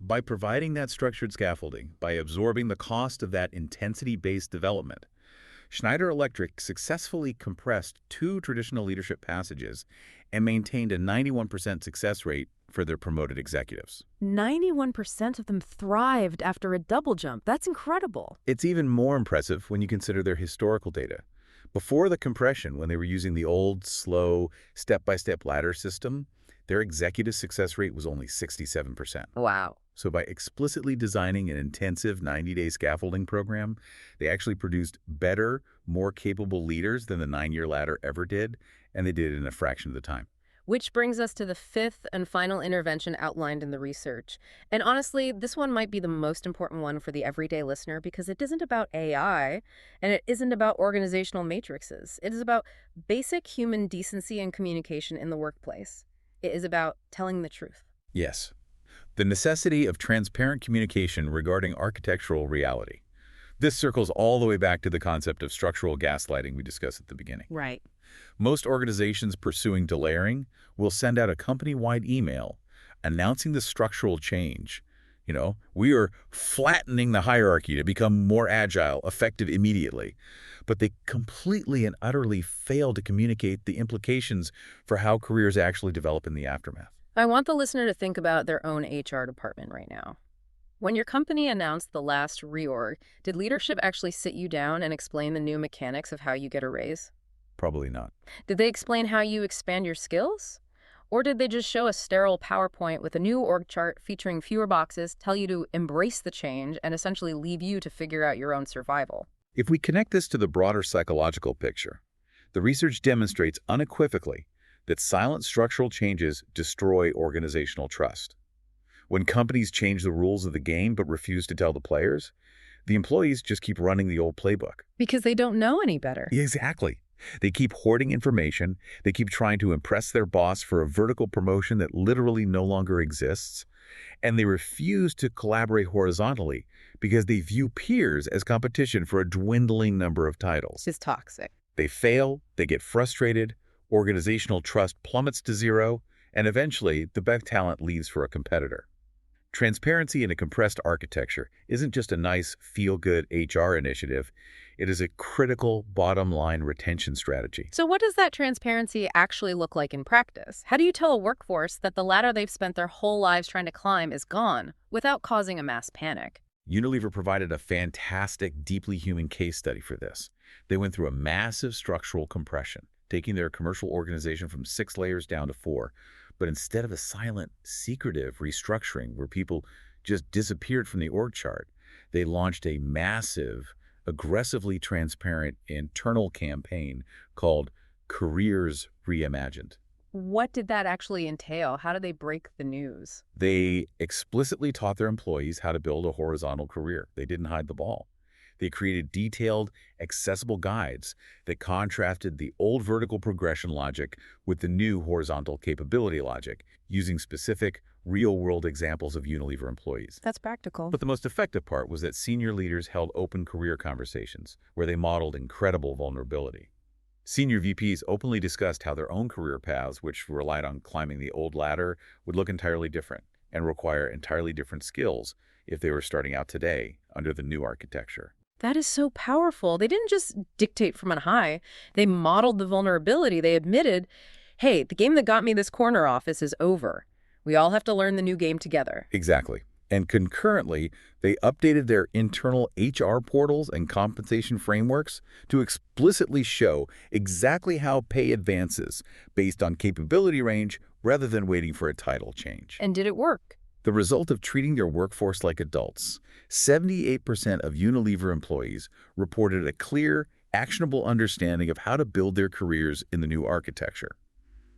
By providing that structured scaffolding, by absorbing the cost of that intensity-based development, Schneider Electric successfully compressed 2 traditional leadership passages and maintained a 91% success rate for their promoted executives. 91% of them thrived after a double jump. That's incredible. It's even more impressive when you consider their historical data. Before the compression, when they were using the old, slow, step-by-step ladder system, their executive success rate was only 67%. Wow. So by explicitly designing an intensive 90-day scaffolding program, they actually produced better, more capable leaders than the 9-year ladder ever did, and they did it in a fraction of the time. Which brings us to the fifth and final intervention outlined in the research. And honestly, this one might be the most important one for the everyday listener because it isn't about AI and it isn't about organizational matrices. It is about basic human decency and communication in the workplace. It is about telling the truth. Yes. The necessity of transparent communication regarding architectural reality. This circles all the way back to the concept of structural gaslighting we discussed at the beginning. Right. Most organizations pursuing delayering will send out a company-wide email announcing the structural change. We are flattening the hierarchy to become more agile, effective immediately. But they completely and utterly fail to communicate the implications for how careers actually develop in the aftermath. I want the listener to think about their own HR department right now. When your company announced the last reorg, did leadership actually sit you down and explain the new mechanics of how you get a raise? Probably not. Did they explain how you expand your skills? Or did they just show a sterile PowerPoint with a new org chart featuring fewer boxes, tell you to embrace the change, and essentially leave you to figure out your own survival? If we connect this to the broader psychological picture, the research demonstrates unequivocally that silent structural changes destroy organizational trust. When companies change the rules of the game but refuse to tell the players, the employees just keep running the old playbook. Because they don't know any better. Exactly. They keep hoarding information, they keep trying to impress their boss for a vertical promotion that literally no longer exists, and they refuse to collaborate horizontally because they view peers as competition for a dwindling number of titles. It's toxic. They fail, they get frustrated, organizational trust plummets to zero, and eventually the best talent leaves for a competitor. Transparency in a compressed architecture isn't just a nice, feel-good HR initiative. It is a critical bottom-line retention strategy. So what does that transparency actually look like in practice? How do you tell a workforce that the ladder they've spent their whole lives trying to climb is gone without causing a mass panic? Unilever provided a fantastic, deeply human case study for this. They went through a massive structural compression, taking their commercial organization from 6 layers down to 4. But instead of a silent, secretive restructuring where people just disappeared from the org chart, they launched a massive, aggressively transparent internal campaign called Careers Reimagined. What did that actually entail? How did they break the news? They explicitly taught their employees how to build a horizontal career. They didn't hide the ball. They created detailed, accessible guides that contrasted the old vertical progression logic with the new horizontal capability logic, using specific, real-world examples of Unilever employees. That's practical. But the most effective part was that senior leaders held open career conversations where they modeled incredible vulnerability. Senior VPs openly discussed how their own career paths, which relied on climbing the old ladder, would look entirely different and require entirely different skills if they were starting out today under the new architecture. That is so powerful. They didn't just dictate from on high. They modeled the vulnerability. They admitted, hey, the game that got me this corner office is over. We all have to learn the new game together. Exactly. And concurrently, they updated their internal HR portals and compensation frameworks to explicitly show exactly how pay advances based on capability range rather than waiting for a title change. And did it work? The result of treating their workforce like adults, 78% of Unilever employees reported a clear, actionable understanding of how to build their careers in the new architecture.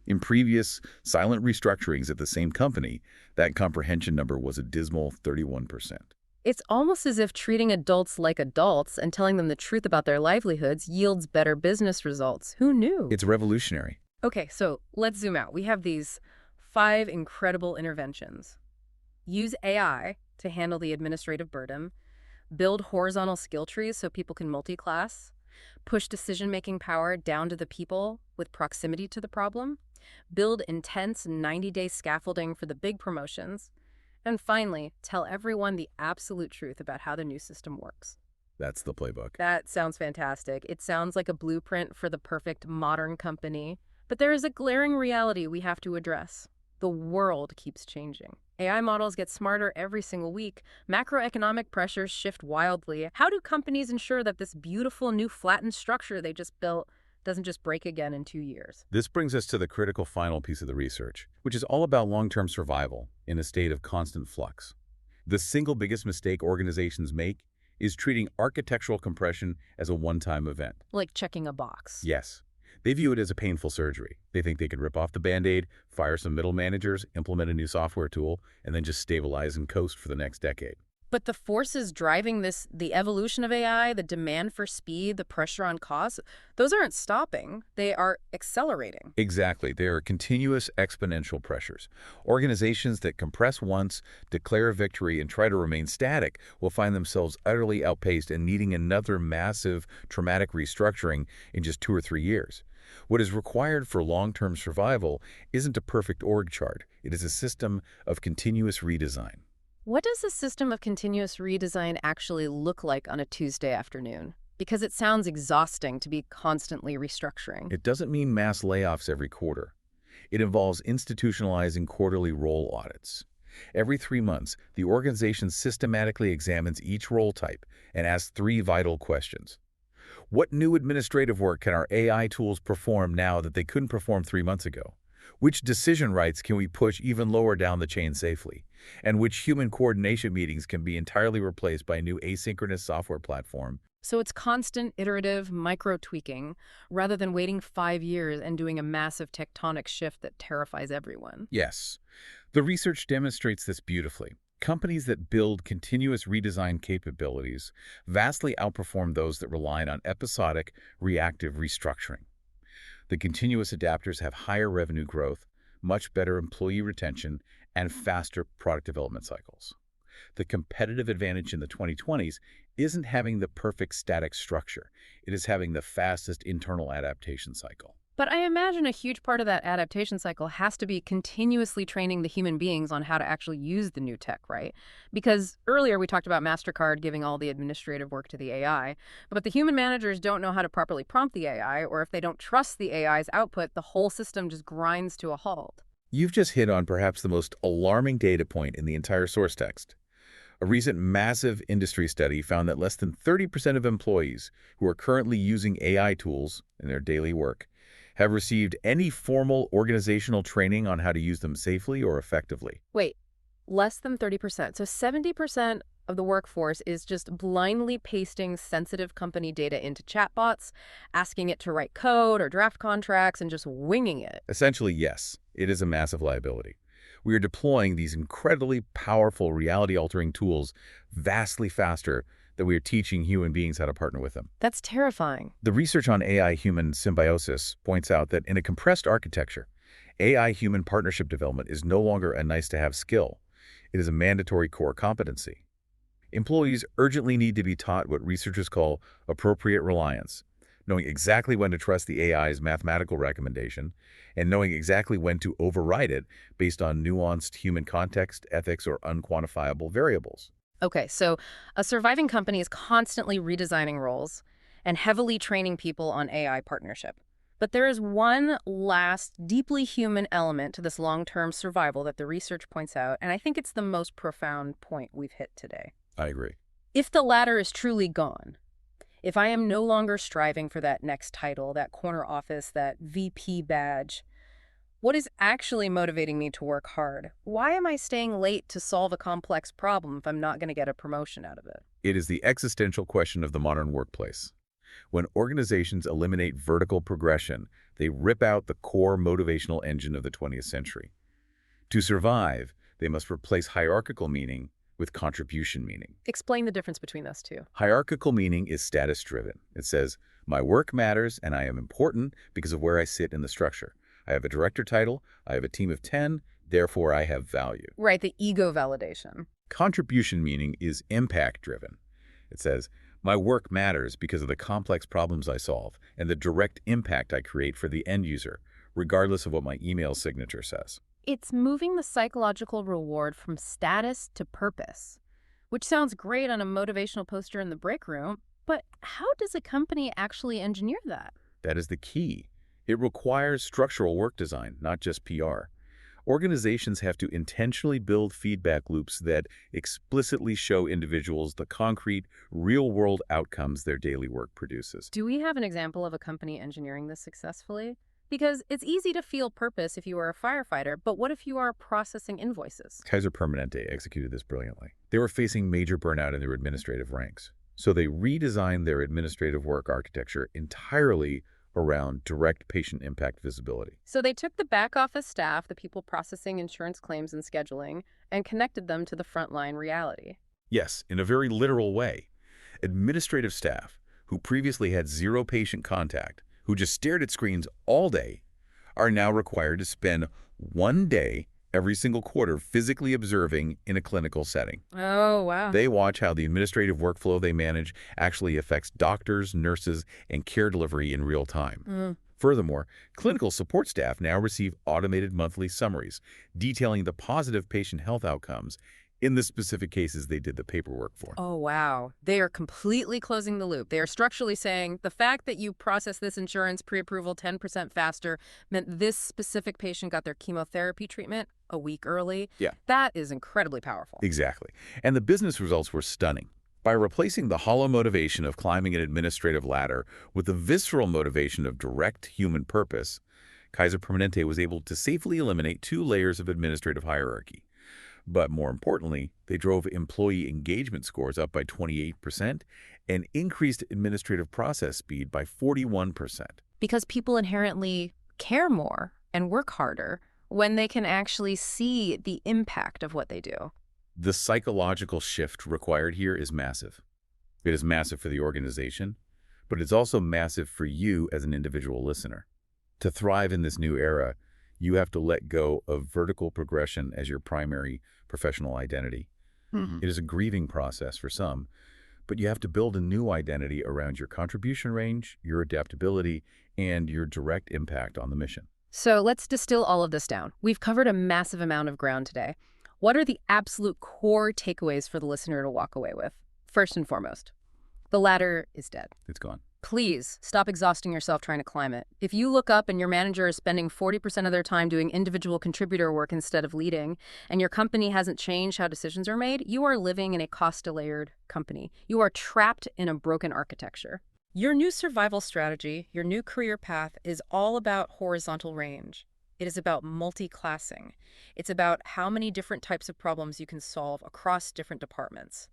In previous silent restructurings at the same company, that comprehension number was a dismal 31%. It's almost as if treating adults like adults and telling them the truth about their livelihoods yields better business results. Who knew? It's revolutionary. Okay, so let's zoom out. We have these 5 incredible interventions. Use AI to handle the administrative burden, build horizontal skill trees so people can multi-class, push decision-making power down to the people with proximity to the problem, build intense 90-day scaffolding for the big promotions, and finally, tell everyone the absolute truth about how the new system works. That's the playbook. That sounds fantastic. It sounds like a blueprint for the perfect modern company. But there is a glaring reality we have to address. The world keeps changing. AI models get smarter every single week. Macroeconomic pressures shift wildly. How do companies ensure that this beautiful new flattened structure they just built doesn't just break again in 2 years? This brings us to the critical final piece of the research, which is all about long-term survival in a state of constant flux. The single biggest mistake organizations make is treating architectural compression as a one-time event. Like checking a box. Yes. They view it as a painful surgery. They think they can rip off the Band-Aid, fire some middle managers, implement a new software tool, and then just stabilize and coast for the next decade. But the forces driving this, the evolution of AI, the demand for speed, the pressure on costs, those aren't stopping. They are accelerating. Exactly. There are continuous exponential pressures. Organizations that compress once, declare a victory, and try to remain static will find themselves utterly outpaced and needing another massive, traumatic restructuring in just 2 or 3 years. What is required for long-term survival isn't a perfect org chart. It is a system of continuous redesign. What does a system of continuous redesign actually look like on a Tuesday afternoon? Because it sounds exhausting to be constantly restructuring. It doesn't mean mass layoffs every quarter. It involves institutionalizing quarterly role audits. Every 3 months, the organization systematically examines each role type and asks 3 vital questions. What new administrative work can our AI tools perform now that they couldn't perform 3 months ago? Which decision rights can we push even lower down the chain safely? And which human coordination meetings can be entirely replaced by a new asynchronous software platform? So it's constant, iterative, micro-tweaking, rather than waiting 5 years and doing a massive tectonic shift that terrifies everyone. Yes. The research demonstrates this beautifully. Companies that build continuous redesign capabilities vastly outperform those that rely on episodic, reactive restructuring. The continuous adapters have higher revenue growth, much better employee retention, and faster product development cycles. The competitive advantage in the 2020s isn't having the perfect static structure. It is having the fastest internal adaptation cycle. But I imagine a huge part of that adaptation cycle has to be continuously training the human beings on how to actually use the new tech, right? Because earlier we talked about MasterCard giving all the administrative work to the AI, but the human managers don't know how to properly prompt the AI, or if they don't trust the AI's output, the whole system just grinds to a halt. You've just hit on perhaps the most alarming data point in the entire source text. A recent massive industry study found that less than 30% of employees who are currently using AI tools in their daily work have received any formal organizational training on how to use them safely or effectively. Wait, less than 30%. So 70% of the workforce is just blindly pasting sensitive company data into chatbots, asking it to write code or draft contracts, and just winging it. Essentially, yes, it is a massive liability. We are deploying these incredibly powerful reality-altering tools vastly faster than we are teaching human beings how to partner with them. That's terrifying. The research on AI-human symbiosis points out that in a compressed architecture, AI-human partnership development is no longer a nice-to-have skill. It is a mandatory core competency. Employees urgently need to be taught what researchers call appropriate reliance, knowing exactly when to trust the AI's mathematical recommendation, and knowing exactly when to override it based on nuanced human context, ethics, or unquantifiable variables. Okay, so a surviving company is constantly redesigning roles and heavily training people on AI partnership. But there is one last deeply human element to this long-term survival that the research points out, and I think it's the most profound point we've hit today. I agree. If the latter is truly gone, if I am no longer striving for that next title, that corner office, that VP badge, what is actually motivating me to work hard? Why am I staying late to solve a complex problem if I'm not going to get a promotion out of it? It is the existential question of the modern workplace. When organizations eliminate vertical progression, they rip out the core motivational engine of the 20th century. To survive, they must replace hierarchical meaning with contribution meaning. Explain the difference between those two. Hierarchical meaning is status-driven. It says, my work matters and I am important because of where I sit in the structure. I have a director title, I have a team of 10, therefore I have value. Right, the ego validation. Contribution meaning is impact-driven. It says, my work matters because of the complex problems I solve and the direct impact I create for the end user, regardless of what my email signature says. It's moving the psychological reward from status to purpose, which sounds great on a motivational poster in the break room, But how does a company actually engineer that? That is the key. It requires structural work design, not just PR. Organizations have to intentionally build feedback loops that explicitly show individuals the concrete, real-world outcomes their daily work produces. Do we have an example of a company engineering this successfully? Because it's easy to feel purpose if you are a firefighter, but what if you are processing invoices? Kaiser Permanente executed this brilliantly. They were facing major burnout in their administrative ranks, so they redesigned their administrative work architecture entirely around direct patient impact visibility. So they took the back office staff, the people processing insurance claims and scheduling, and connected them to the frontline reality. Yes, in a very literal way. Administrative staff, who previously had zero patient contact, who just stared at screens all day, are now required to spend 1 day every single quarter physically observing in a clinical setting. Oh, wow. They watch how the administrative workflow they manage actually affects doctors, nurses, and care delivery in real time. Furthermore, clinical support staff now receive automated monthly summaries detailing the positive patient health outcomes in the specific cases they did the paperwork for. Oh, wow. They are completely closing the loop. They are structurally saying the fact that you process this insurance pre-approval 10% faster meant this specific patient got their chemotherapy treatment a week early. Yeah. That is incredibly powerful. Exactly. And the business results were stunning. By replacing the hollow motivation of climbing an administrative ladder with the visceral motivation of direct human purpose, Kaiser Permanente was able to safely eliminate 2 layers of administrative hierarchy. But more importantly, they drove employee engagement scores up by 28% and increased administrative process speed by 41%. Because people inherently care more and work harder when they can actually see the impact of what they do. The psychological shift required here is massive. It is massive for the organization, but it's also massive for you as an individual listener. To thrive in this new era, you have to let go of vertical progression as your primary professional identity. It is a grieving process for some, but you have to build a new identity around your contribution range, your adaptability, and your direct impact on the mission. So let's distill all of this down. We've covered a massive amount of ground today. What are the absolute core takeaways for the listener to walk away with? First and foremost, the ladder is dead. It's gone. Please stop exhausting yourself trying to climb it. If you look up and your manager is spending 40% of their time doing individual contributor work instead of leading, and your company hasn't changed how decisions are made, you are living in a cost-layered company. You are trapped in a broken architecture. Your new survival strategy, your new career path is all about horizontal range. It is about multi-classing. It's about how many different types of problems you can solve across different departments.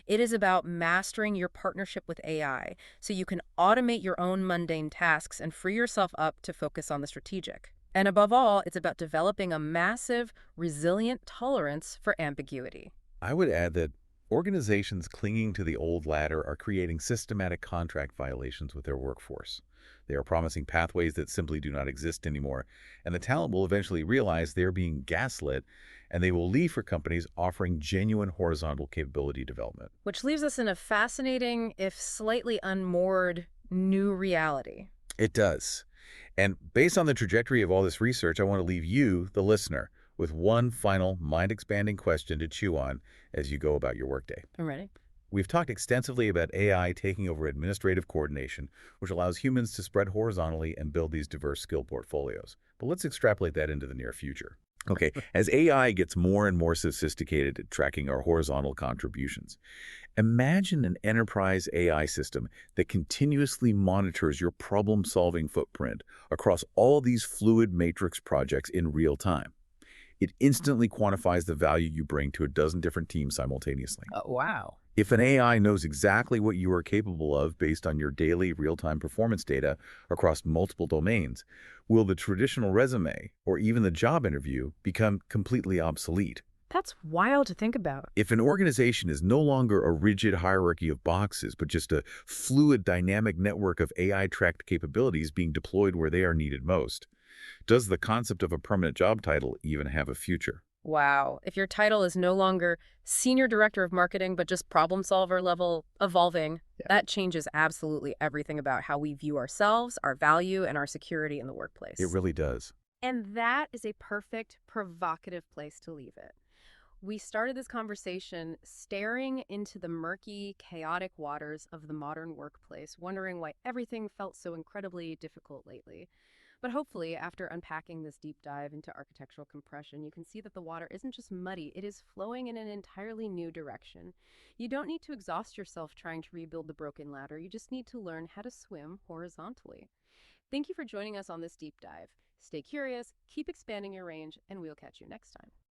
It is about mastering your partnership with AI so you can automate your own mundane tasks and free yourself up to focus on the strategic. And above all, it's about developing a massive, resilient tolerance for ambiguity. I would add that organizations clinging to the old ladder are creating systematic contract violations with their workforce. They are promising pathways that simply do not exist anymore, and the talent will eventually realize they're being gaslit, and they will leave for companies offering genuine horizontal capability development. Which leaves us in a fascinating, if slightly unmoored, new reality. It does. And based on the trajectory of all this research, I want to leave you, the listener, with one final mind-expanding question to chew on as you go about your workday. I'm ready. We've talked extensively about AI taking over administrative coordination, which allows humans to spread horizontally and build these diverse skill portfolios. But let's extrapolate that into the near future. Okay, as AI gets more and more sophisticated at tracking our horizontal contributions, imagine an enterprise AI system that continuously monitors your problem-solving footprint across all these fluid matrix projects in real time. It instantly quantifies the value you bring to a dozen different teams simultaneously. Wow. If an AI knows exactly what you are capable of based on your daily real-time performance data across multiple domains, will the traditional resume or even the job interview become completely obsolete? That's wild to think about. If an organization is no longer a rigid hierarchy of boxes, but just a fluid, dynamic network of AI-tracked capabilities being deployed where they are needed most, does the concept of a permanent job title even have a future? Wow. If your title is no longer Senior Director of Marketing, but just problem solver level evolving, that changes absolutely everything about how we view ourselves, our value, and our security in the workplace. It really does. And that is a perfect, provocative place to leave it. We started this conversation staring into the murky, chaotic waters of the modern workplace, wondering why everything felt so incredibly difficult lately. But hopefully, after unpacking this deep dive into architectural compression, you can see that the water isn't just muddy, it is flowing in an entirely new direction. You don't need to exhaust yourself trying to rebuild the broken ladder, you just need to learn how to swim horizontally. Thank you for joining us on this deep dive. Stay curious, keep expanding your range, and we'll catch you next time.